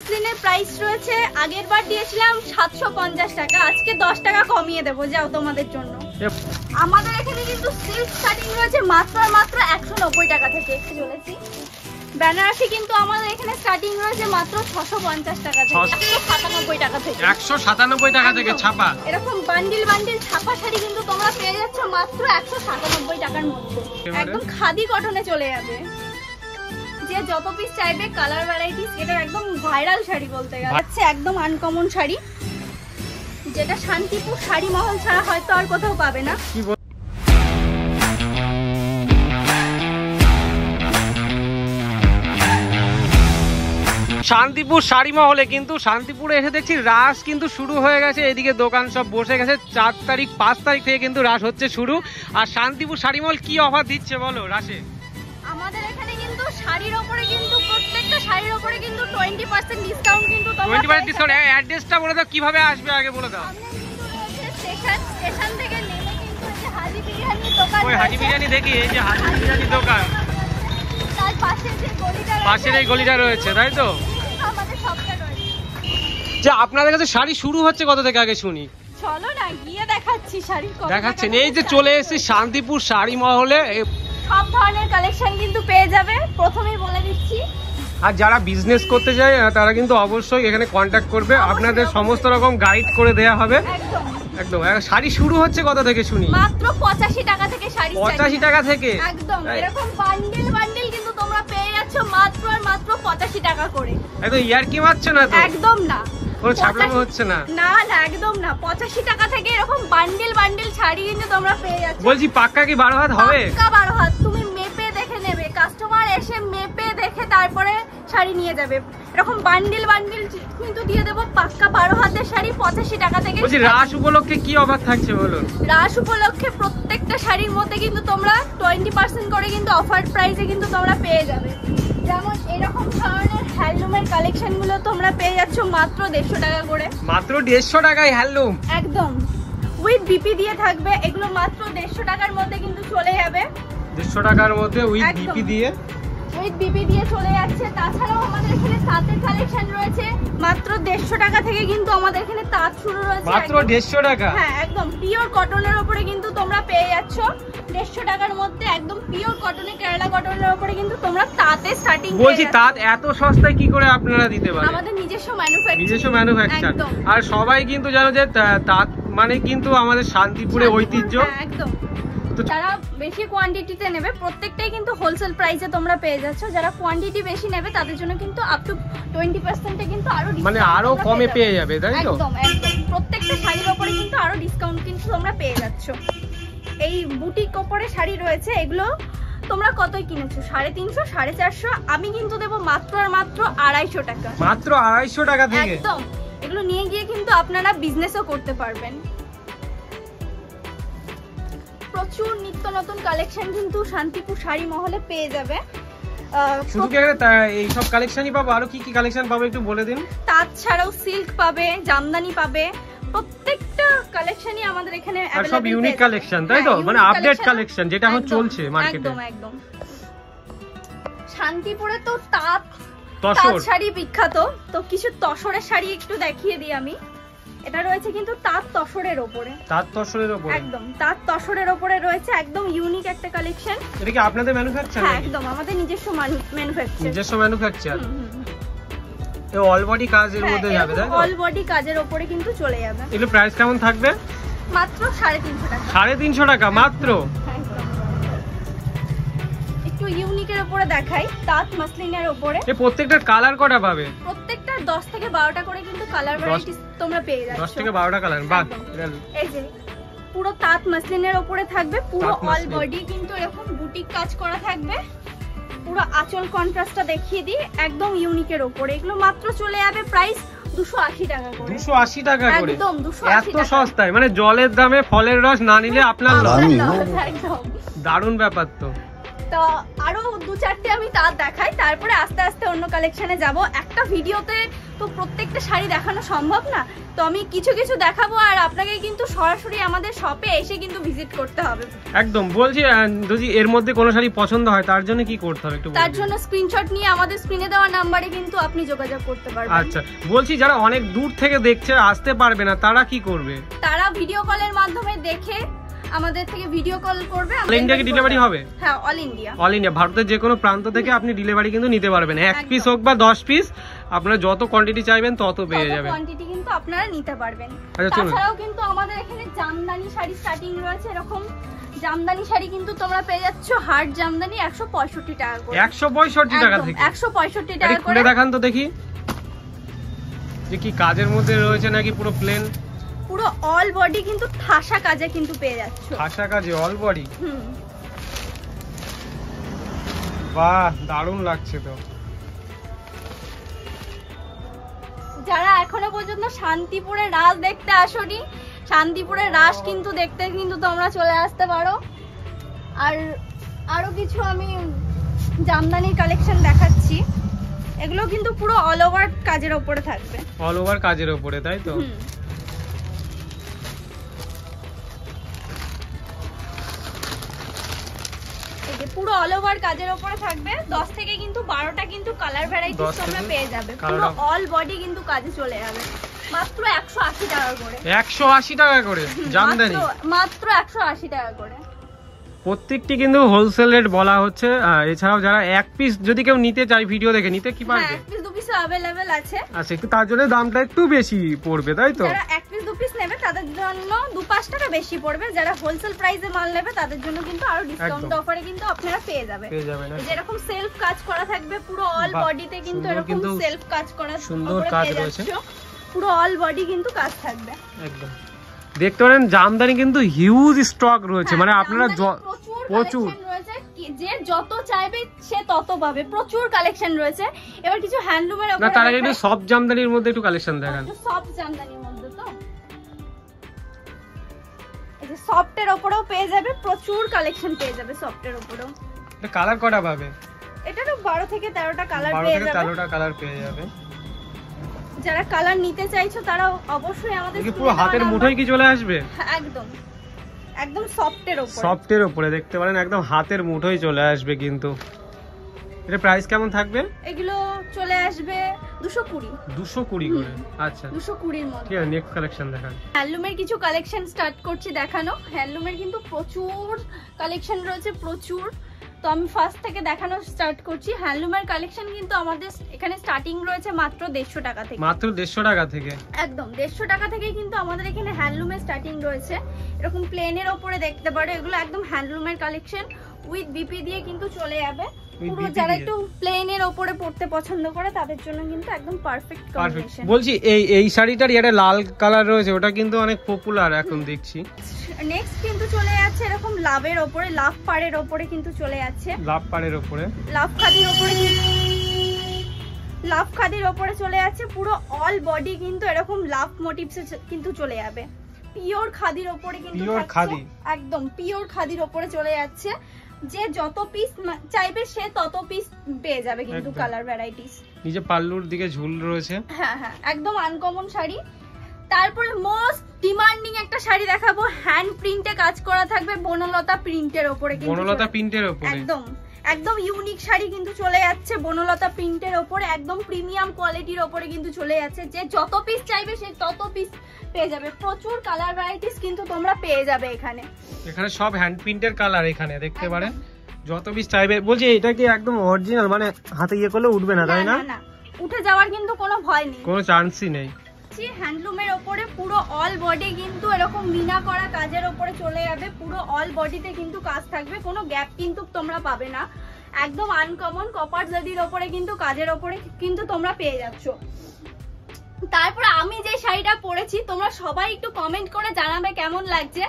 মসলিনের price রয়েছে আগের বার দিয়েছিলাম 750 টাকা, আজকে 10 টাকা কমিয়ে দেবো, যাও তোমাদের জন্য। আমাদের এখানে কিন্তু সিল্ক স্টার্টিং রয়েছে মাত্র 190 টাকা থেকে। চলেছি বেনারসি কিন্তু আমাদের এখানে স্টার্টিং রয়েছে মাত্র 650 টাকা থেকে, 197 টাকা থেকে। 197 টাকা থেকে ছাপা এরকম বান্ডিল বান্ডিল ছাপা শাড়ি কিন্তু তোমরা পেয়ে যাচ্ছ মাত্র 197 টাকার মধ্যে, একদম খাদি কটনে চলে যাবে। যে যত পিস চাইবে কালার ভ্যারাইটিস, এটা একদম ভাইরাল শাড়ি বলতে গেলে, হচ্ছে একদম আনকমন শাড়ি, যেটা শান্তিপুর শাড়ি মহল ছাড়া হয়তো আর কোথাও পাবে না। শান্তিপুর শাড়ি মহলে কিন্তু শান্তিপুরে এসে দেখছি রাস কিন্তু শুরু হয়ে গেছে, এদিকে দোকান সব বসে গেছে। 4 তারিখ 5 তারিখ থেকে কিন্তু রাস হচ্ছে শুরু। আর শান্তিপুর শাড়ি মহল কি অফার দিচ্ছে বলো রাসে? আমাদের এখানে কিন্তু শাড়ির উপরে কিন্তু প্রত্যেকটা শাড়ির উপরে কিন্তু 20% ডিসকাউন্ট কিন্তু তোমরা 20% ডিসকাউন্ট। অ্যাড্রেসটা বলে দাও, কিভাবে আসবে আগে বলে দাও। স্টেশন থেকে নেমে কিন্তু এই যে হাজি বিরিয়ানি দোকান, ওই হাজি বিরিয়ানি দেখি, এই যে হাজি বিরিয়ানি দোকান, তার পাশে যে গলিটা, পাশের এই গলিটা রয়েছে, তাই তো? আমাদের সবটা রয়েছে। যে আপনাদের কাছে শাড়ি শুরু হচ্ছে কত থেকে আগে শুনি? চলো না গিয়ে দেখাচ্ছি শাড়ি কত দেখাচ্ছেন। এই যে চলে এসেছি শান্তিপুর শাড়ি মহলে, সব ধরনের কালেকশন কিন্তু পেয়ে যাবে, প্রথমেই বলে দিচ্ছি। আর যারা বিজনেস করতে চায় তারা কিন্তু অবশ্যই এখানে কন্ট্যাক্ট করবে, আপনাদের সমস্ত রকম গাইড করে দেয়া হবে। একদম একদম। শাড়ি শুরু হচ্ছে কত থেকে শুনি? মাত্র 85 টাকা থেকে শাড়ি। 85 টাকা থেকে একদম। এরকম বান্ডেল বান্ডেল কিন্তু তোমরা পেয়ে যাচ্ছ মাত্র আর মাত্র 85 টাকা করে। একদম ইয়ার কি মারছো না তো? একদম না, কোনো ছাপলামো হচ্ছে না। না না একদম না, 85 টাকা থেকে এরকম বান্ডেল বান্ডেল শাড়ি কিন্তু তোমরা পেয়ে যাচ্ছ। বলছি পাক্কা কি 12 হাত হবে? পাক্কা 12 হাত। তুমি মেপে দেখে নেবে, কাস্টমার এসে মেপে দেখে তারপরে শাড়ি নিয়ে যাবে। এরকম বান্ডেল বান্ডেল কিন্তু দিয়ে দেবো, পাক্কা 12 হাতের শাড়ি 85 টাকা থেকে। বলছি রাস উপলক্ষে কি অফার থাকছে বলুন? রাস উপলক্ষে প্রত্যেকটা শাড়ির মধ্যে কিন্তু তোমরা 20% করে কিন্তু অফার প্রাইসে কিন্তু তোমরা পেয়ে যাবে। যেমন এরকম ধরনের হ্যান্ডলুমের কালেকশন গুলো তোমরা পেয়ে যাচ্ছ মাত্র 150 টাকা করে। মাত্র 150 টাকায় হ্যান্ডলুম একদম উইথ বিপি দিয়ে থাকবে, এগুলো মাত্র 150 টাকার মধ্যে কিন্তু চলে যাবে। 150 টাকার মধ্যে উইথ বিপি দিয়ে, উইথ বিপি দিয়ে চলে যাচ্ছে। তাছাড়াও আমাদের এখানে তাঁতের কালেকশন রয়েছে মাত্র 150 টাকা থেকে, কিন্তু আমাদের এখানে তাঁত শুরু রয়েছে মাত্র 150 টাকা। হ্যাঁ একদম পিওর কটনের উপরে কিন্তু তোমরা পেয়ে যাচ্ছ 150 টাকার মধ্যে, একদম পিওর কটনে, কেরালা কটনের উপরে কিন্তু তোমরা তাঁতে স্টার্টিং। বলছি তাঁত এত সস্তায় কি করে আপনারা দিতে পারেন? আমাদের নিজস্ব ম্যানুফ্যাকচার, নিজস্ব ম্যানুফ্যাকচার। আর সবাই কিন্তু জানো যে তাঁত মানে কিন্তু আমাদের শান্তিপুরে ঐতিহ্য। একদম। যারা বেশি কোয়ান্টিটিতে নেবে প্রত্যেকটাই কিন্তু হোলসেল প্রাইসে তোমরা পেয়ে যাচ্ছ। যারা কোয়ান্টিটি বেশি নেবে তাদের জন্য কিন্তু আপ টু 20% কিন্তু আরো মানে আরো কমে পেয়ে যাবে, তাই তো? একদম একদম। প্রত্যেকটা শাড়ির উপরে কিন্তু আরো ডিসকাউন্ট কিন্তু তোমরা পেয়ে যাচ্ছ। এই বুটিক উপরে শাড়ি রয়েছে, এগুলো তোমরা কতই কিনেছো? 350, 450। আমি কিন্তু দেবো মাত্র আর মাত্র 250 টাকা। মাত্র 250 টাকা থেকে একদম। এগুলো নিয়ে গিয়ে কিন্তু আপনারা বিজনেসও করতে পারবেন। প্রচুর নিত্য নতুন কালেকশন কিন্তু শান্তিপুর শাড়ি মহলে পেয়ে যাবে। শুধু কি এই সব কালেকশনই পাবো? আরো কি কি কালেকশন পাবো একটু বলে দিন। তাঁত ছাড়াও সিল্ক পাবে, জামদানি পাবে, প্রত্যেকটা কালেকশনই আমাদের এখানে আর সব ইউনিক কালেকশন, তাই তো? মানে আপডেট কালেকশন যেটা এখন চলছে মার্কেটে। একদম একদম। শান্তিপুরে তো তাঁত শাড়ি বিখ্যাত, তো কিছু তসরের শাড়ি একটু দেখিয়ে দিই আমি। এটা রয়েছে কিন্তু তাঁত তসরের উপরে। তাঁত তসরের উপরে? একদম তাঁত তসরের উপরে রয়েছে, একদম ইউনিক একটা কালেকশন। এটা কি আপনাদের ম্যানুফ্যাকচার? হ্যাঁ একদম, আমাদের নিজস্ব ম্যানুফ্যাকচার। নিজস্ব ম্যানুফ্যাকচার। এই অল বডি কাজের মধ্যে যাবে, তাই তো? অল বডি কাজের উপরে কিন্তু চলে যাবে। এগুলো প্রাইস কেমন থাকবে? মাত্র 350 টাকা। 350 টাকা মাত্র? একটু ইউনিকের উপরে দেখাই, তাঁত মাসলিনের উপরে। এই প্রত্যেকটার কালার কটা পাবে? প্রত্যেকটা 10 থেকে 12টা করে কিন্তু কালার ভ্যারাইটিস তোমরা পেয়ে যাচ্ছ। 10 থেকে 12টা কালার। বাহ। এই যে পুরো তাঁত মাসলিনের উপরে থাকবে, পুরো অল বডি কিন্তু এরকম বুটিক কাজ করা থাকবে। পুরো আঁচল কন্ট্রাস্টটা দেখিয়ে দিই, একদম ইউনিকের উপরে। এগুলো মাত্র চলে যাবে প্রাইস 280 টাকা করে। 280 টাকা করে? একদম 280 টাকা। এত সস্তায়? মানে জলের দামে ফলের রস না নিলে আপনার লস। একদম দারুণ ব্যাপার তো। তো আরো 2-4টে আমি তাঁত দেখাই, তারপরে আস্তে আস্তে অন্য কালেকশনে যাব। একটা ভিডিওতে তো প্রত্যেকটা শাড়ি দেখানো সম্ভব না, তো আমি কিছু কিছু দেখাবো আর আপনাকে কিন্তু সরাসরি আমাদের শপে এসে কিন্তু ভিজিট করতে হবে। একদম বলছি, যদি এর মধ্যে কোনো শাড়ি পছন্দ হয় তার জন্য কি করতে হবে একটু? তার জন্য স্ক্রিনশট নিয়ে আমাদের স্ক্রিনে দেওয়া নাম্বারে কিন্তু আপনি যোগাযোগ করতে পারবেন। আচ্ছা, বলছি যারা অনেক দূর থেকে দেখছে, আসতে পারবে না, তারা কি করবে? তারা ভিডিও কলের মাধ্যমে দেখে আমাদের থেকে ভিডিও কল করবে। অল ইন্ডিয়া কি ডেলিভারি হবে? হ্যাঁ, অল ইন্ডিয়া। অল ইন্ডিয়া, ভারতের যে কোনো প্রান্ত থেকে আপনি ডেলিভারি কিন্তু নিতে পারবেন। 1 পিস হোক বা 10 পিস, আপনারা যত কোয়ান্টিটি চাইবেন তত পেয়ে যাবেন। কোয়ান্টিটি কিন্তু আপনারা নিতে পারবেন। আচ্ছা, চলুন। তাছাড়াও কিন্তু আমাদের এখানে জামদানি শাড়ি স্টার্টিং রয়েছে। এরকম জামদানি শাড়ি কিন্তু তোমরা পেয়ে যাচ্ছ হার্ড জামদানি 165 টাকা করে। 165 টাকা থেকে? 165 টাকা করে। খুলে দেখান তো দেখি যে কি কাজের মধ্যে রয়েছে নাকি পুরো প্লেন? পুরো অল বডি কিন্তু ঠাসা কাজে কিন্তু পেয়ে যাচ্ছ। ঠাসা কাজে অল বডি? বাহ, দারুণ লাগছে তো। যারা এখনো পর্যন্ত শান্তিপুরের রাস দেখতে আসোনি, শান্তিপুরের রাস কিন্তু দেখতে কিন্তু তোমরা চলে আসতে পারো। আর আরো কিছু আমি জামদানির কালেকশন দেখাচ্ছি, এগুলো কিন্তু পুরো অল ওভার কাজের উপরে থাকবে। অল ওভার কাজের উপরে, তাই তো? পুরো অল ওভার কাজের উপরে থাকবে। 10 থেকে কিন্তু 12টা কিন্তু কালার ভ্যারাইটিস তোমরা পেয়ে যাবে। পুরো অল বডি কিন্তু কাজে চলে যাবে মাত্র 180 টাকা করে। 180 টাকা করে জামদানি? মাত্র 180 টাকা করে। প্রত্যেকটি কিন্তু হোলসেল রেট বলা হচ্ছে। এছাড়াও যারা 1 পিস যদি কেউ নিতে চায় ভিডিও দেখে নিতে কি পারবে? হ্যাঁ, 1 পিস 2 পিস अवेलेबल আছে। আচ্ছা, একটু তার জন্য দামটা একটু বেশি পড়বে, তাই তো? যারা 1 পিস 2 পিস নেবে তাদের জন্য 2-5 টাকা বেশি পড়বে। যারা হোলসেল প্রাইসে মাল নেবে তাদের জন্য কিন্তু আরো ডিসকাউন্ট অফারে কিন্তু আপনারা পেয়ে যাবেন। যেরকম সেলফ কাজ করা থাকবে পুরো অল বডিতে, কিন্তু এরকম সেলফ কাজ করা সুন্দর কাজ রয়েছে। পুরো অল বডি কিন্তু কাজ থাকবে। একদম দেখতে পারেন জামদানি কিন্তু হিউজ স্টক রয়েছে, মানে আপনারা প্রচুর রয়েছে, যে যত চাইবে সে তত পাবে। প্রচুর কালেকশন রয়েছে। এবার কিছু হ্যান্ডলুমের উপরে, না তার আগে একটু সব জামদানির মধ্যে একটু কালেকশন দেখান। সব জামদানির মধ্যে তো এই যে সফটের উপরেও পেয়ে যাবে, প্রচুর কালেকশন পেয়ে যাবে সফটের উপরেও। এটা কালার কটা পাবে? এটারও 12 থেকে 13টা কালার পেয়ে 12 থেকে 13টা কালার পেয়ে যাবে। যারা কালার নিতে চাইছো তারা অবশ্যই আমাদের কি পুরো হাতের মুঠোয় কি চলে আসবে? একদম একদম সফটের উপরে। সফটের উপরে দেখতে পারেন, একদম হাতের মুঠোয় চলে আসবে। কিন্তু এর প্রাইস কেমন থাকবে? এগুলো চলে আসবে 220 করে। আচ্ছা, 220 এর মধ্যে। ঠিক আছে, নেক্সট কালেকশন দেখান। হ্যান্ডলুমের কিছু কালেকশন স্টার্ট করছি দেখানো। হ্যান্ডলুমের কিন্তু প্রচুর কালেকশন রয়েছে, প্রচুর। তো আমি ফার্স্ট থেকে দেখানো স্টার্ট করছি। হ্যান্ডলুমের কালেকশন কিন্তু আমাদের এখানে স্টার্টিং রয়েছে মাত্র 150 টাকা থেকে। মাত্র 150 টাকা থেকে? একদম 150 টাকা থেকে কিন্তু আমাদের এখানে হ্যান্ডলুমের স্টার্টিং রয়েছে। এরকম প্লেনের উপরে দেখতে পারো, এগুলো একদম হ্যান্ডলুমের কালেকশন উইথ বিপি দিয়ে কিন্তু চলে যাবে। পুরো যারা একটু প্লেনের উপরে পড়তে পছন্দ করে তাদের জন্য কিন্তু একদম পারফেক্ট কম্বিনেশন। বলছি এই শাড়িটার এটা লাল কালার রয়েছে, ওটা কিন্তু অনেক পপুলার এখন দেখছি। নেক্সট কিন্তু চলে যাচ্ছে এরকম লাভের উপরে, লাভ পাড়ের উপরে কিন্তু চলে যাচ্ছে। লাভ পাড়ের উপরে, লাভ খাদির উপরে, লাভ খাদির উপরে চলে যাচ্ছে। পুরো অল বডি কিন্তু এরকম লাভ মোটিভস কিন্তু চলে যাবে। পিওর খাদির উপরে কিন্তু থাকছে, একদম পিওর খাদির উপরে চলে যাচ্ছে। যে যত পিস চাইবে সে তত পিস পেয়ে যাবে কিন্তু কালার ভ্যারাইটিস। নিচে পাল্লুর দিকে ঝুল রয়েছে। হ্যাঁ হ্যাঁ, একদম আনকমন শাড়ি। তারপরে মোস্ট ডিমান্ডিং একটা শাড়ি দেখাবো, হ্যান্ড প্রিন্টে কাজ করা থাকবে, বনলতা প্রিন্টের উপরে। বনলতা প্রিন্টের উপরে একদম একদম ইউনিক শাড়ি কিন্তু চলে যাচ্ছে বনলতা প্রিন্টের উপরে, একদম প্রিমিয়াম কোয়ালিটির উপরে কিন্তু চলে যাচ্ছে। যে যত পিস চাইবে সে তত পিস পেয়ে যাবে। প্রচুর কালার ভ্যারাইটিস কিন্তু তোমরা পেয়ে যাবে এখানে। এখানে সব হ্যান্ড প্রিন্টের কালার এখানে দেখতে পারেন, যত পিস চাইবে। বলছি এটা কি একদম অরিজিনাল, মানে হাতে ইয়ে করলে উঠবে না, তাই না? না, উঠে যাওয়ার কিন্তু কোনো ভয় নেই, কোনো চান্সই নেই। হ্যান্ডলুমের উপরে পুরো অল বডি কিন্তু এরকম মিনা করা কাজের উপরে চলে যাবে। পুরো অল বডিতে কিন্তু কাজ থাকবে, কোনো গ্যাপ কিন্তু তোমরা পাবে না। একদম আনকমন কপার জারির উপরে কিন্তু কাজের উপরে কিন্তু তোমরা পেয়ে যাচ্ছ। তারপর আমি যে শাড়িটা পরেছি তোমরা সবাই একটু কমেন্ট করে জানাবে কেমন লাগছে।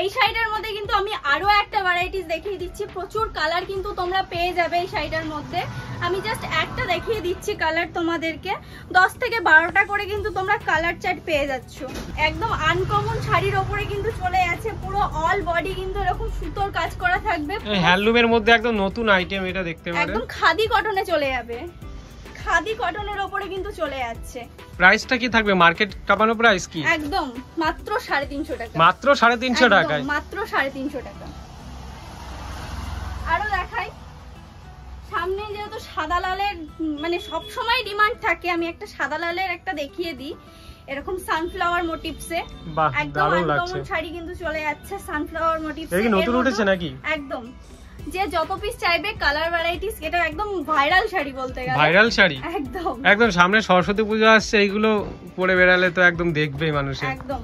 এই শাড়িটার মধ্যে কিন্তু আমি আরো একটা ভ্যারাইটিস দেখিয়ে দিচ্ছি। প্রচুর কালার কিন্তু তোমরা পেয়ে যাবে এই শাড়িটার মধ্যে। আমি জাস্ট একটা দেখিয়ে দিচ্ছি কালার তোমাদেরকে। 10 থেকে 12টা করে কিন্তু তোমরা কালার চার্ট পেয়ে যাচ্ছ। একদম আনকমন শাড়ির উপরে কিন্তু চলে যাচ্ছে। পুরো অল বডি কিন্তু এরকম সুতোর কাজ করা থাকবে। হ্যান্ডলুমের মধ্যে একদম নতুন আইটেম এটা দেখতে পারেন। একদম খাদি কটনে চলে যাবে। খাদি কটনের উপরে কিন্তু চলে যাচ্ছে। প্রাইসটা কি থাকবে? মার্কেট কাপানো প্রাইস কি? একদম মাত্র 350 টাকা। মাত্র 350 টাকায়? মাত্র 350 টাকা। আরো দেখাই, সামনে যেহেতু সাদা লালের মানে সব সময় ডিমান্ড থাকে, আমি একটা সাদা লালের একটা দেখিয়ে দিই। এরকম সানফ্লাওয়ার মোটিভসে একদম আনকমন শাড়ি কিন্তু চলে যাচ্ছে। সানফ্লাওয়ার মোটিভসে এই কি নতুন উঠেছে নাকি? একদম, যে যত পিস চাইবে কালার ভ্যারাইটিস, এটা একদম ভাইরাল শাড়ি বলতে গেলে। ভাইরাল শাড়ি একদম একদম। সামনে সরস্বতী পূজা আসছে, এইগুলো পরে বেরালে তো একদম দেখবেই মানুষ। একদম।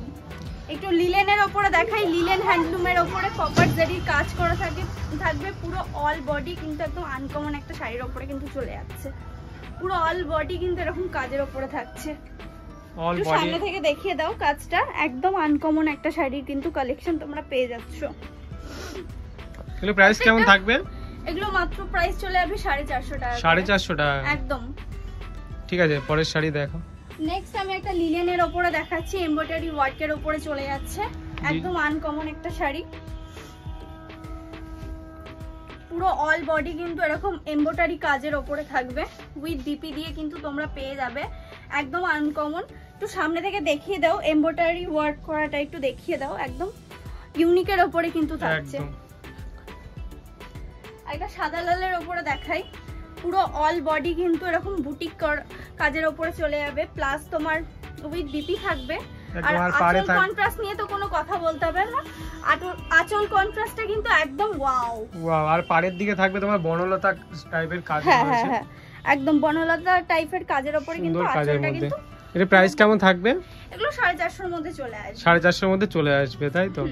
একটু লিলেনের উপরে দেখাই, লিলেন হ্যান্ডলুমের উপরে কপার জারির কাজ করা থাকবে পুরো অল বডি, কিন্তু একদম আনকমন একটা শাড়ির উপরে কিন্তু চলে যাচ্ছে। পুরো অল বডি কিন্তু এরকম কাজের উপরে থাকছে। অল বডি সামনে থেকে দেখিয়ে দাও কাজটা, একদম আনকমন একটা শাড়ির কিন্তু কালেকশন তোমরা পেয়ে যাচ্ছ। এগুলো প্রাইস কেমন থাকবে? এগুলো মাত্র প্রাইস চলে যাবে 450 টাকা। 450 টাকা একদম। ঠিক আছে, পরের শাড়ি দেখো। নেক্সট আমি একটা লিলেনের উপরে দেখাচ্ছি, এমব্রয়ডারি ওয়ার্কের উপরে চলে যাচ্ছে, একদম আনকমন একটা শাড়ি। পুরো অল বডি কিন্তু এরকম এমব্রয়ডারি কাজের উপরে থাকবে, উইথ ডিপি দিয়ে কিন্তু তোমরা পেয়ে যাবে, একদম আনকমন। একটু সামনে থেকে দেখিয়ে দাও, এমব্রয়ডারি ওয়ার্ক করাটা একটু দেখিয়ে দাও, একদম ইউনিকের উপরে কিন্তু থাকছে। একটা সাদা লালের উপরে দেখাই, পুরো অল বডি কিন্তু এরকম বুটিক কাজের উপরে চলে যাবে, প্লাস তোমার উইথ ডিপি থাকবে। আর আঁচল কন্ট্রাস্ট নিয়ে তো কোনো কথা বলতে হবে না, আঁচল কন্ট্রাস্টটা কিন্তু একদম ওয়াও ওয়াও। আর পাড়ের দিকে থাকবে তোমার বনলতা টাইপের কাজ রয়েছে। হ্যাঁ, একদম বনলতা টাইপের কাজের উপরে কিন্তু আঁচলটা কিন্তু। এর প্রাইস কেমন থাকবে? এগুলো 450 এর মধ্যে চলে আসবে। 450 এর মধ্যে চলে আসবে, তাই তো?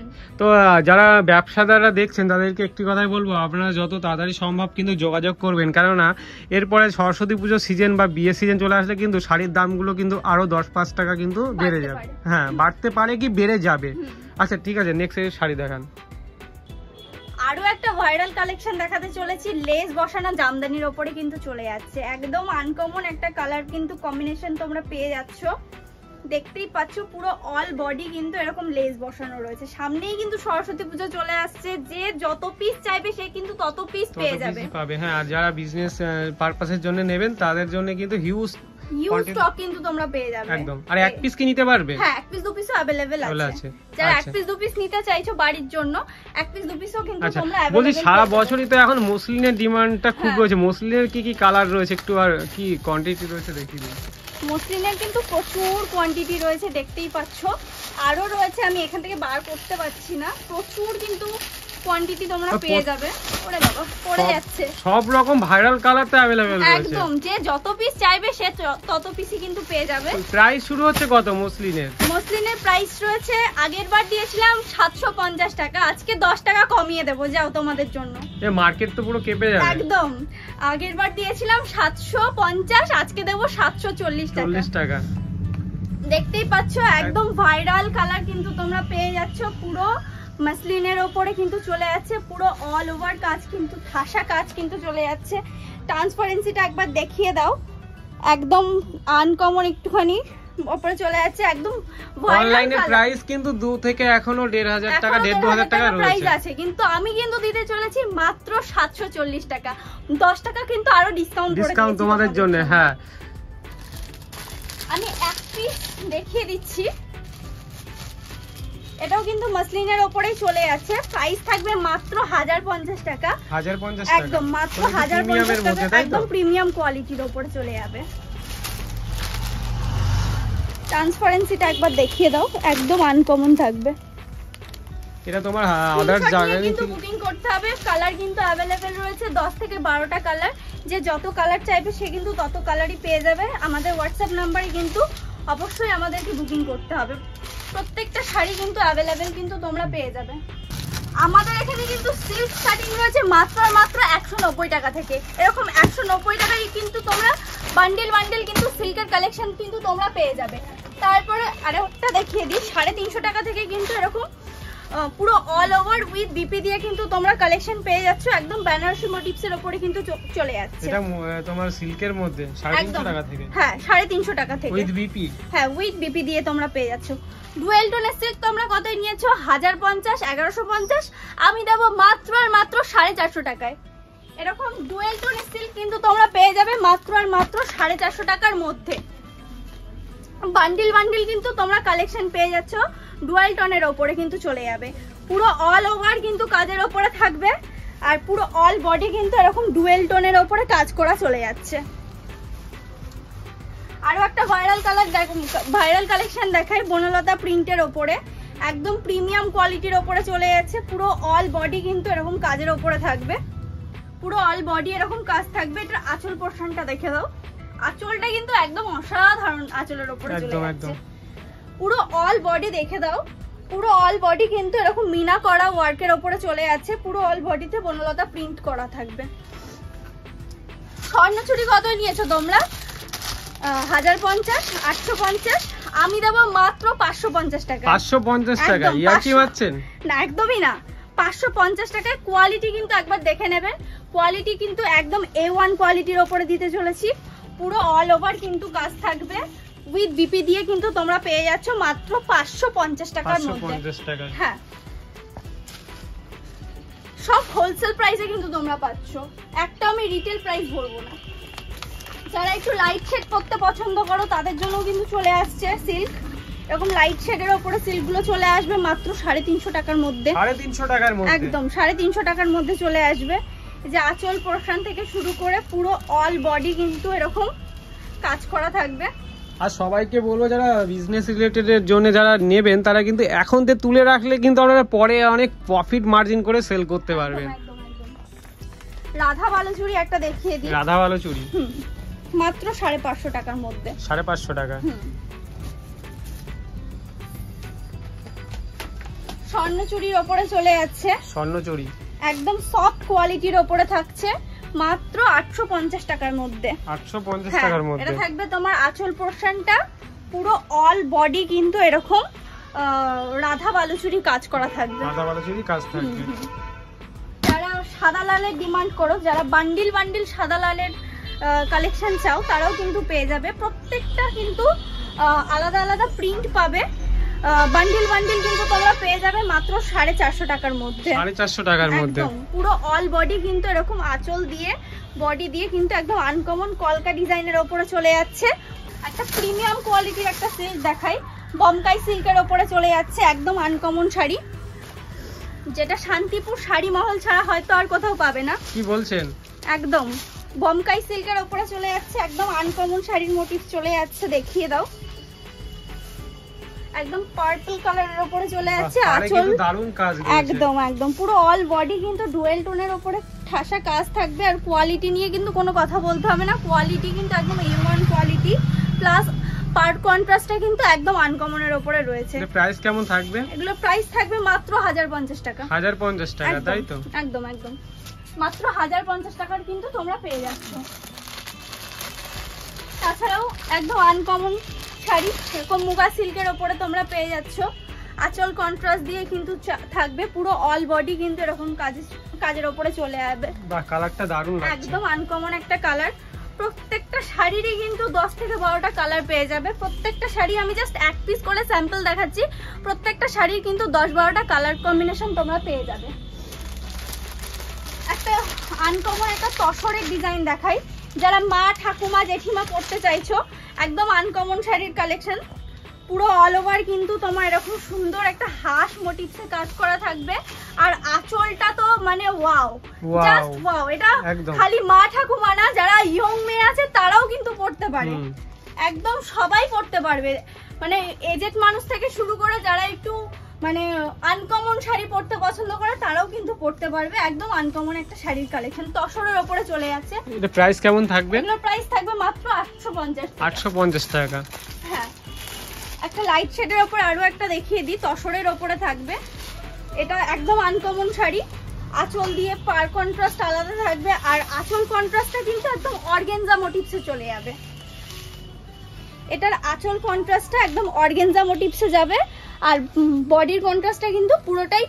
তো যারা ব্যবসাদাররা দেখছেন তাদেরকে একটি কথাই বলবো, আপনারা যত তাড়াতাড়ি সম্ভব কিন্তু যোগাযোগ করবেন, কেননা এরপরে সরস্বতী পুজো সিজন বা বিয়ে সিজন চলে আসলে কিন্তু শাড়ির দামগুলো কিন্তু আরো 10-5 টাকা কিন্তু বেড়ে যাবে। হ্যাঁ, বাড়তে পারে কি বেড়ে যাবে। আচ্ছা ঠিক আছে, নেক্সট শাড়ি দেখান। আরো একটা ভাইরাল কালেকশন দেখাতে চলেছি, লেস বসানো জামদানির উপরে কিন্তু চলে যাচ্ছে, একদম আনকমন একটা কালার কিন্তু কম্বিনেশন তোমরা পেয়ে যাচ্ছ। দেখতেই পাচ্ছ পুরো অল বডি কিন্তু এরকম লেস বসানো রয়েছে। সামনেই কিন্তু সরস্বতী পুজো চলে আসছে, যে যত পিস চাইবে সে কিন্তু তত পিস পেয়ে যাবে। হ্যাঁ, আর যারা বিজনেস পারপাসের জন্য নেবেন তাদের জন্য কিন্তু হিউজ স্টক কিন্তু তোমরা পেয়ে যাবে একদম। আর এক পিস কি নিতে পারবে? হ্যাঁ, এক পিস দু পিসও अवेलेबल আছে। যারা এক পিস দু পিস নিতে চাইছো বাড়ির জন্য, এক পিস দু পিসও কিন্তু তোমরা अवेलेबल। বলি সারা বছরই তো এখন মসলিনের ডিমান্ডটা খুব রয়েছে। মসলিনের কি কি কালার রয়েছে একটু আর কি কোয়ান্টিটি রয়েছে দেখিয়ে দিন। মসলিনের কিন্তু প্রচুর কোয়ান্টিটি রয়েছে, দেখতেই পাচ্ছ। আরো রয়েছে, আমি এখান থেকে বার করতে পারছি না, প্রচুর কিন্তু কোয়ান্টিটি তোমরা পেয়ে যাবে। ওরে বাবা, পড়ে যাচ্ছে। সব রকম ভাইরাল কালার তো अवेलेबल রয়েছে, একদম। যে যত পিস চাইবে সে তত পিসই কিন্তু পেয়ে যাবে। প্রাইস শুরু হচ্ছে কত মসলিনের? মসলিনের প্রাইস রয়েছে, আগের বার দিয়েছিলাম 750 টাকা, আজকে 10 টাকা কমিয়ে দেব, যাও তোমাদের জন্য। এই মার্কেট তো পুরো কেঁপে যাবে। একদম, আগের বার দিয়েছিলাম 750, আজকে দেব 740 টাকা। দেখতেই পাচ্ছ একদম ভাইরাল কালার কিন্তু তোমরা পেয়ে যাচ্ছ। পুরো মসলিনের ওপরে কিন্তু চলে যাচ্ছে, পুরো অল ওভার কাজ কিন্তু ঠাসা কাজ কিন্তু চলে যাচ্ছে। ট্রান্সপারেন্সিটা একবার দেখিয়ে দাও, একদম আনকমন একটুখানি উপরে চলে যাচ্ছে, একদম অনলাইনে প্রাইস কিন্তু 2 থেকে এখনো 1500 টাকা 1500 টাকা প্রাইস আছে, কিন্তু আমি কিন্তু দিতে চলেছি মাত্র 740 টাকা। 10 টাকা কিন্তু আরো ডিসকাউন্ট তোমাদের জন্য। হ্যাঁ, আমি এক পিস দেখিয়ে দিচ্ছি, এটাও কিন্তু মসলিনের উপরেই চলে যাচ্ছে, প্রাইস থাকবে মাত্র 1050 টাকা। 1050 টাকা একদম মাত্র 1050 টাকা, একদম প্রিমিয়াম কোয়ালিটির উপরে চলে যাবে। ট্রান্সপারেন্সিটা একবার দেখিয়ে দাও, একদম আনকমন থাকবে। এটা তোমার আদার জায়গায় কিন্তু বুকিং করতে হবে। কালার কিন্তু अवेलेबल রয়েছে 10 থেকে 12টা কালার, যে যত কালার চাইবে সে কিন্তু তত কালারই পেয়ে যাবে। আমাদের হোয়াটসঅ্যাপ নম্বরে কিন্তু অবশ্যই আমাদেরকে বুকিং করতে হবে। প্রত্যেকটা শাড়ি কিন্তু अवेलेबल কিন্তু তোমরা পেয়ে যাবে। আমাদের এখানে কিন্তু সিল্ক স্টার্টিং রয়েছে মাত্র 190 টাকা থেকে। এরকম 190 টাকায় কিন্তু তোমরা বান্ডেল কিন্তু সিল্কের কালেকশন কিন্তু তোমরা পেয়ে যাবে। তারপরে আরেকটা দেখিয়ে দিই, 350 টাকা থেকে কিন্তু এরকম পুরো অল ওভার উইথ বিপি দিয়ে কিন্তু তোমরা কালেকশন পেয়ে যাচ্ছ, একদম বেনারসি মোটিভস এর উপরে কিন্তু চলে যাচ্ছে। এটা তোমার সিল্কের মধ্যে 350 টাকা থেকে। হ্যাঁ, 350 টাকা থেকে উইথ বিপি। হ্যাঁ, উইথ বিপি দিয়ে তোমরা পেয়ে যাচ্ছ। ডুয়েল টোনের সিল্ক তোমরা কতই নিয়েছো? 1050, 1150। আমি দেব মাত্র 450 টাকায়। এরকম ডুয়েল টোন সিল্ক কিন্তু তোমরা পেয়ে যাবে মাত্র আর মাত্র 450 টাকার মধ্যে। বান্ডিল বান্ডিল কিন্তু তোমরা কালেকশন পেয়ে যাচ্ছ ডুয়েল টোনের ওপরে কিন্তু চলে যাবে, পুরো অল ওভার কিন্তু কাজের ওপরে থাকবে আর পুরো অল বডি কিন্তু এরকম ডুয়েল টোনের ওপরে কাজ করা চলে যাচ্ছে। আরো একটা ভাইরাল কালেকশন দেখাই বনলতা প্রিন্টের ওপরে, একদম প্রিমিয়াম কোয়ালিটির ওপরে চলে যাচ্ছে, পুরো অল বডি কিন্তু এরকম কাজের ওপরে থাকবে, পুরো অল বডি এরকম কাজ থাকবে। এটা আঁচল পোরশনটা দেখে দাও, আঁচলটা কিন্তু একদম অসাধারণ আঁচলের ওপরে চলে যাচ্ছে, পুরো অল বডি দেখে দাও, পুরো অল বডি কিন্তু এরকম মিনা করা ওয়ার্কের ওপরে চলে যাচ্ছে, পুরো অল বডিতে বনলতা প্রিন্ট করা থাকবে। স্বর্ণচুরি কত নিয়েছো তোমরা? 1050, 850, আমি দেবো মাত্র 550 টাকা। 550 টাকা? ইয়া কি মারছেন? না একদমই না, 550 টাকায় কোয়ালিটি কিন্তু একবার দেখে নেবেন, কোয়ালিটি কিন্তু একদম A1 কোয়ালিটির ওপরে দিতে চলেছি, পুরো অল ওভার কিন্তু কাজ থাকবে, উইথ বিপি দিয়ে কিন্তু তোমরা পেয়ে যাচ্ছ মাত্র 550 টাকার মধ্যে। 550 টাকা, হ্যাঁ সব হোলসেল প্রাইসে কিন্তু তোমরা পাচ্ছ, একটা আমি রিটেল প্রাইস বলবো না। যারা একটু লাইট শেড পরতে পছন্দ করো তাদের জন্য কিন্তু চলে আসছে সিল্ক, এরকম লাইট শেডের উপরে সিল্ক গুলো চলে আসবে মাত্র 350 টাকার মধ্যে। 350 টাকার মধ্যে? একদম 350 টাকার মধ্যে চলে আসবে। এই যে আঁচল পোরশন থেকে শুরু করে পুরো অল বডি কিন্তু এরকম কাজ করা থাকবে। আর সবাইকে বলবো যারা বিজনেস রিলেটেড এর জন্য যারা নেবেন তারা কিন্তু এখন থেকে তুলে রাখলে কিন্তু আপনারা পরে অনেক প্রফিট মার্জিন করে সেল করতে পারবেন। রাধা বালুচুরি একটা দেখিয়ে দিই। রাধা বালুচুরি মাত্র 550 টাকার মধ্যে। 550 টাকা। স্বর্ণচুরির ওপরে চলে যাচ্ছে, স্বর্ণচুরি একদম সফট কোয়ালিটির ওপরে থাকছে মাত্র 850 টাকার মধ্যে। 850 টাকার মধ্যে এটা থাকবে তোমার আঁচল পোরশনটা, পুরো অল বডি কিন্তু এরকম রাধা বালুচুরি কাজ করা থাকবে, রাধা বালুচুরি কাজ থাকবে। যারা সাদা লালের ডিমান্ড করো, যারা বান্ডিল বান্ডিল সাদা লালের কালেকশন চাও তারাও কিন্তু পেয়ে যাবে, প্রত্যেকটা কিন্তু আলাদা আলাদা প্রিন্ট পাবে। বান্ডিল বান্ডিল কিন্তু তোমরা পেয়ে যাবে মাত্র 450 টাকার মধ্যে। 450 টাকার মধ্যে পুরো অল বডি কিন্তু এরকম আঁচল দিয়ে বডি দিয়ে কিন্তু একদম আনকমন কলকা ডিজাইনের ওপরে চলে যাচ্ছে। একটা প্রিমিয়াম কোয়ালিটির একটা সিল্ক দেখাই, বমকাই সিল্কের ওপরে চলে যাচ্ছে, একদম আনকমন শাড়ি, যেটা শান্তিপুর শাড়ি মহল ছাড়া হয়তো আর কোথাও পাবে না। কি বলছেন? একদম বমকাই সিল্কের ওপরে চলে যাচ্ছে, একদম আনকমন শাড়ির মোটিভ চলে যাচ্ছে, দেখিয়ে দাও, একদম পার্পল কালারের উপরে চলে যাচ্ছে, আঁচল দারুণ কাজ, একদম একদম পুরো অল বডি কিন্তু ডুয়েল টোনের উপরে ঠাসা কাজ থাকবে। আর কোয়ালিটি নিয়ে কিন্তু কোনো কথা বলতে হবে না, কোয়ালিটি কিন্তু একদম A1 কোয়ালিটি, প্লাস পার্ট কন্ট্রাস্টটা কিন্তু একদম আনকমনের উপরে রয়েছে। এর প্রাইস কেমন থাকবে? এগুলো প্রাইস থাকবে মাত্র 1050 টাকা। 1050 টাকা, তাই তো? একদম একদম মাত্র 1050 টাকার কিন্তু তোমরা পেয়ে যাচ্ছ। তাছাড়াও একদম আনকমন শাড়ি এরকম মুগা সিল্কের ওপরে তোমরা পেয়ে যাচ্ছ, আঁচল কন্ট্রাস্ট দিয়ে কিন্তু থাকবে, পুরো অল বডি কিন্তু এরকম কাজের ওপরে চলে যাবে। বাহ, কালারটা দারুণ লাগছে, একদম আনকমন একটা কালার। প্রত্যেকটা শাড়িরই কিন্তু 10 থেকে 12টা কালার পেয়ে যাবে, প্রত্যেকটা শাড়ি আমি জাস্ট এক পিস করে স্যাম্পল দেখাচ্ছি, প্রত্যেকটা শাড়ির কিন্তু 10-12টা কালার কম্বিনেশন তোমরা পেয়ে যাবে। একটা আনকমন একটা তসরের ডিজাইন দেখাই, যারা মা ঠাকুমা জেঠিমা পড়তে চাইছো, একদম আনকমন শাড়ির কালেকশন, পুরো অল ওভার কিন্তু তোমার এরকম সুন্দর একটা হাঁস মোটিভসে কাজ করা থাকবে। আর আঁচলটা তো মানে ওয়াও, জাস্ট ওয়াও, এটা খালি মা ঠাকুমা না, যারা ইয়ং মেয়ে আছে তারাও কিন্তু পড়তে পারে, একদম সবাই পড়তে পারবে, মানে এজেড মানুষ থেকে শুরু করে যারা একটু মানে আনকমন শাড়ি পরতে পছন্দ করে তারাও কিন্তু পরতে পারবে। একদম আনকমন একটা শাড়ির কালেকশন তসরের উপরে চলে যাচ্ছে। এটা প্রাইস কেমন থাকবে? এগুলোর প্রাইস থাকবে মাত্র 850 টাকা। 850 টাকা। হ্যাঁ, একটা লাইট শেডের উপরে আরো একটা দেখিয়ে দিই, তসরের উপরে থাকবে, এটা একদম আনকমন শাড়ি, আঁচল দিয়ে পার কন্ট্রাস্ট আলাদা থাকবে, আর আঁচল কন্ট্রাস্টটা কিন্তু একদম অর্গানজা মোটিভসে চলে যাবে। এটার আঁচল কন্ট্রাস্টটা একদম অর্গানজা মোটিভসে যাবে, আর বডির কন্ট্রাস্টটা কিন্তু পুরোটাই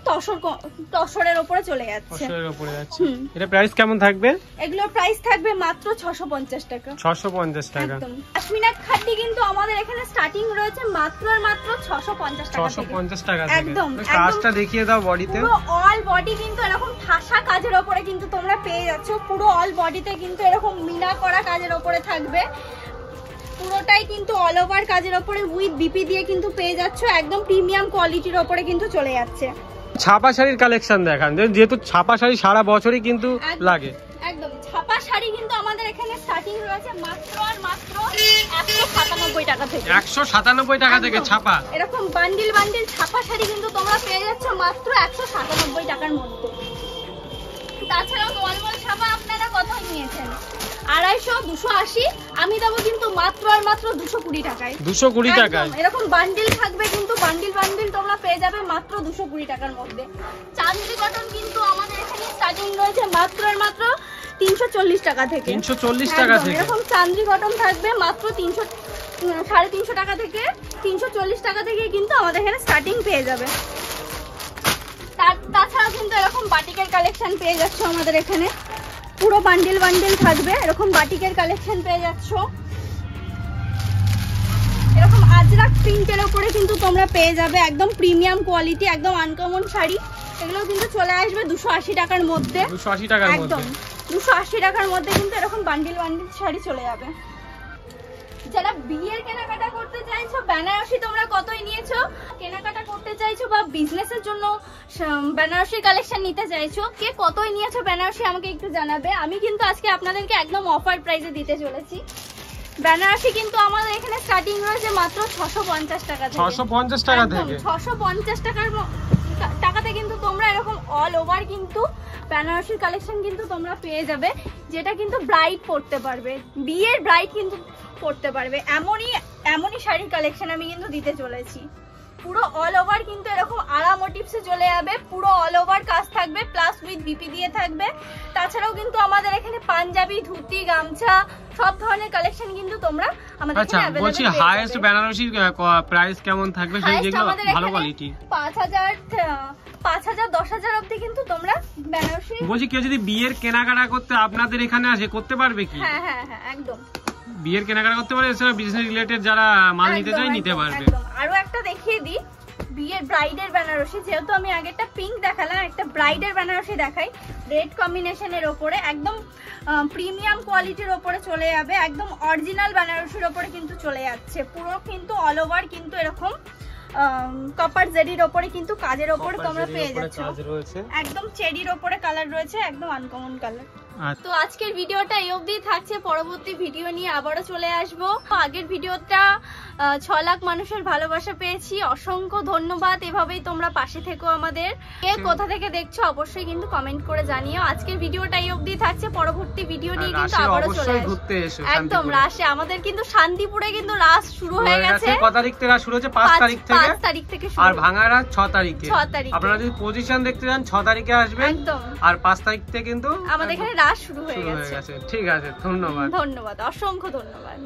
তসরের উপরে চলে যাচ্ছে। তসরের উপরে যাচ্ছে। এটা প্রাইস কেমন থাকবে? এগুলোর প্রাইস থাকবে মাত্র 650 টাকা। 650 টাকা। একদম পশমিনা খাদি কিন্তু আমাদের এখানে স্টার্টিং রয়েছে মাত্র আর মাত্র 650 টাকা থেকে। 650 টাকা থেকে। একদম কাজটা দেখিয়ে দাও বডিতে। পুরো অল বডি কিন্তু এরকম ঠাসা কাজের উপরে কিন্তু তোমরা পেয়ে যাচ্ছ। পুরো অল বডিতে কিন্তু এরকম মিনা করা কাজের উপরে থাকবে, পুরোটাই কিন্তু অল ওভার কাজের উপরে উইথ বিপি দিয়ে কিন্তু পেয়ে যাচ্ছ। একদম প্রিমিয়াম কোয়ালিটির উপরে কিন্তু চলে যাচ্ছে। ছাপা শাড়ির কালেকশন দেখান, যেহেতু ছাপা শাড়ি সারা বছরই কিন্তু লাগে। একদম ছাপা শাড়ি কিন্তু আমাদের এখানে স্টার্টিং রয়েছে মাত্র আর মাত্র 197 টাকা থেকে। 197 টাকা থেকে ছাপা। এরকম বান্ডিল বান্ডিল ছাপা শাড়ি কিন্তু তোমরা পেয়ে যাচ্ছ মাত্র 197 টাকার মধ্যে। তাছাড়াও নরমাল ছাপা আপনারা কত নিয়েছেন? 250, 280, আমি দেবো কিন্তু মাত্র আর মাত্র 220 টাকায়। 220 টাকায় এরকম বান্ডিল থাকবে কিন্তু বান্ডিল বান্ডিল তোমরা পেয়ে যাবে মাত্র 220 টাকার মধ্যে। চাঁদনি কটন কিন্তু আমাদের এখানে স্টার্টিং রয়েছে মাত্র আর মাত্র 340 টাকা থেকে। 340 টাকা থেকে এরকম চাঁদনি কটন থাকবে মাত্র 350 টাকা থেকে। 340 টাকা থেকে কিন্তু আমাদের এখানে স্টার্টিং পেয়ে যাবে। তাছাড়াও কিন্তু এরকম বাটিকের কালেকশন পেয়ে যাচ্ছ আমাদের এখানে, পুরো বান্ডিল বান্ডিল থাকবে। এরকম বাটিকের কালেকশন পেয়ে যাচ্ছ, এরকম আজরাক প্রিন্টের উপরে কিন্তু তোমরা পেয়ে যাবে একদম প্রিমিয়াম কোয়ালিটি, একদম আনকমন শাড়ি। এগুলো কিন্তু চলে আসবে 280 টাকার মধ্যে। 280 টাকার মধ্যে, একদম 280 টাকার মধ্যে কিন্তু এরকম বান্ডিল বান্ডিল শাড়ি চলে যাবে। যারা বিয়ের কেনাকাটা করতে চাইছো, বেনারসি তোমরা কতই নিয়েছো, কেনাকাটা করতে চাইছো বা বিজনেসের জন্য বেনারসি কালেকশন নিতে চাইছো, কে কতই নিয়েছো বেনারসি আমাকে একটু জানাবে। আমি কিন্তু আজকে আপনাদেরকে একদম অফার প্রাইসে দিতে চলেছি। বেনারসি কিন্তু আমাদের এখানে স্টার্টিং রয়েছে মাত্র 650 টাকা থেকে। 650 টাকা থেকে 650 টাকাতে কিন্তু তোমরা এরকম অল ওভার কিন্তু বেনারসির কালেকশন কিন্তু তোমরা পেয়ে যাবে, যেটা কিন্তু ব্রাইড পরতে পারবে, বিয়ের ব্রাইড কিন্তু পরতে পারবে। এমনই শাড়ির কালেকশন আমি কিন্তু দিতে চলেছি। পুরো অল ওভার কিন্তু এরকম আরা মোটিভসে চলে যাবে, পুরো অল ওভার কাজ থাকবে, প্লাস উইথ বিপি দিয়ে থাকবে। তাছাড়াও কিন্তু আমাদের এখানে পাঞ্জাবি, ধুতি, গামছা সব ধরনের কালেকশন কিন্তু তোমরা আমাদের এখানে अवेलेबल বলছি হাইয়েস্ট বেনারসির প্রাইস কেমন থাকবে সেই যেগুলো ভালো কোয়ালিটি? 5000, 10,000 অবধি কিন্তু তোমরা বেনারসি। বলছি কেউ যদি বিয়ের কেনাকাটা করতে আপনাদের এখানে আসে করতে পারবে কি? হ্যাঁ হ্যাঁ হ্যাঁ একদম বিয়ের কেনাকাটা করতে পারে, এছাড়া বিজনেস রিলেটেড যারা মাল নিতে চায় নিতে পারবে। আরো একটা দেখিয়ে দিই বিয়ের ব্রাইডের বেনারসি, যেহেতু আমি আগে একটা পিঙ্ক দেখালাম, একটা ব্রাইডের বেনারসি দেখাই রেড কম্বিনেশনের ওপরে, একদম প্রিমিয়াম কোয়ালিটির ওপরে চলে যাবে, একদম অরিজিনাল বেনারসির ওপরে কিন্তু চলে যাচ্ছে। পুরো কিন্তু অল ওভার কিন্তু এরকম কপার জেডির ওপরে কিন্তু কাজের ওপরে তোমরা পেয়ে যাচ্ছ। একদম চেরির ওপরে কালার রয়েছে, একদম আনকমন কালার। তো আজকের ভিডিওটা এই অবধি থাকছে, পরবর্তী ভিডিও নিয়ে আবারও চলে আসবো। আগের ভিডিওটা 6 লাখ মানুষের ভালোবাসা পেয়েছি, অসংখ্য ধন্যবাদ। এভাবেই তোমরা পাশে থেকো আমাদের। কে কোথা থেকে দেখছো অবশ্যই কিন্তু কমেন্ট করে জানিও। আজকের ভিডিওটা এই অবধি থাকছে, পরবর্তী ভিডিও নিয়ে কিন্তু আবারও চলে আসবো। একদম রাশে আমাদের কিন্তু শান্তিপুরে কিন্তু রাস শুরু হয়ে গেছে। কত তারিখ থেকে শুরু হচ্ছে? 5 তারিখ থেকে। 5 তারিখ থেকে শুরু, আর ভাঙারা 6 তারিখে। 6 তারিখে আপনারা যদি পজিশন দেখতে চান 6 তারিখে আসবেন, একদম। আর 5 তারিখ থেকে কিন্তু আমাদের এখানে রাস শুরু হয়ে গেছে। ঠিক আছে, ধন্যবাদ। ধন্যবাদ, অসংখ্য ধন্যবাদ।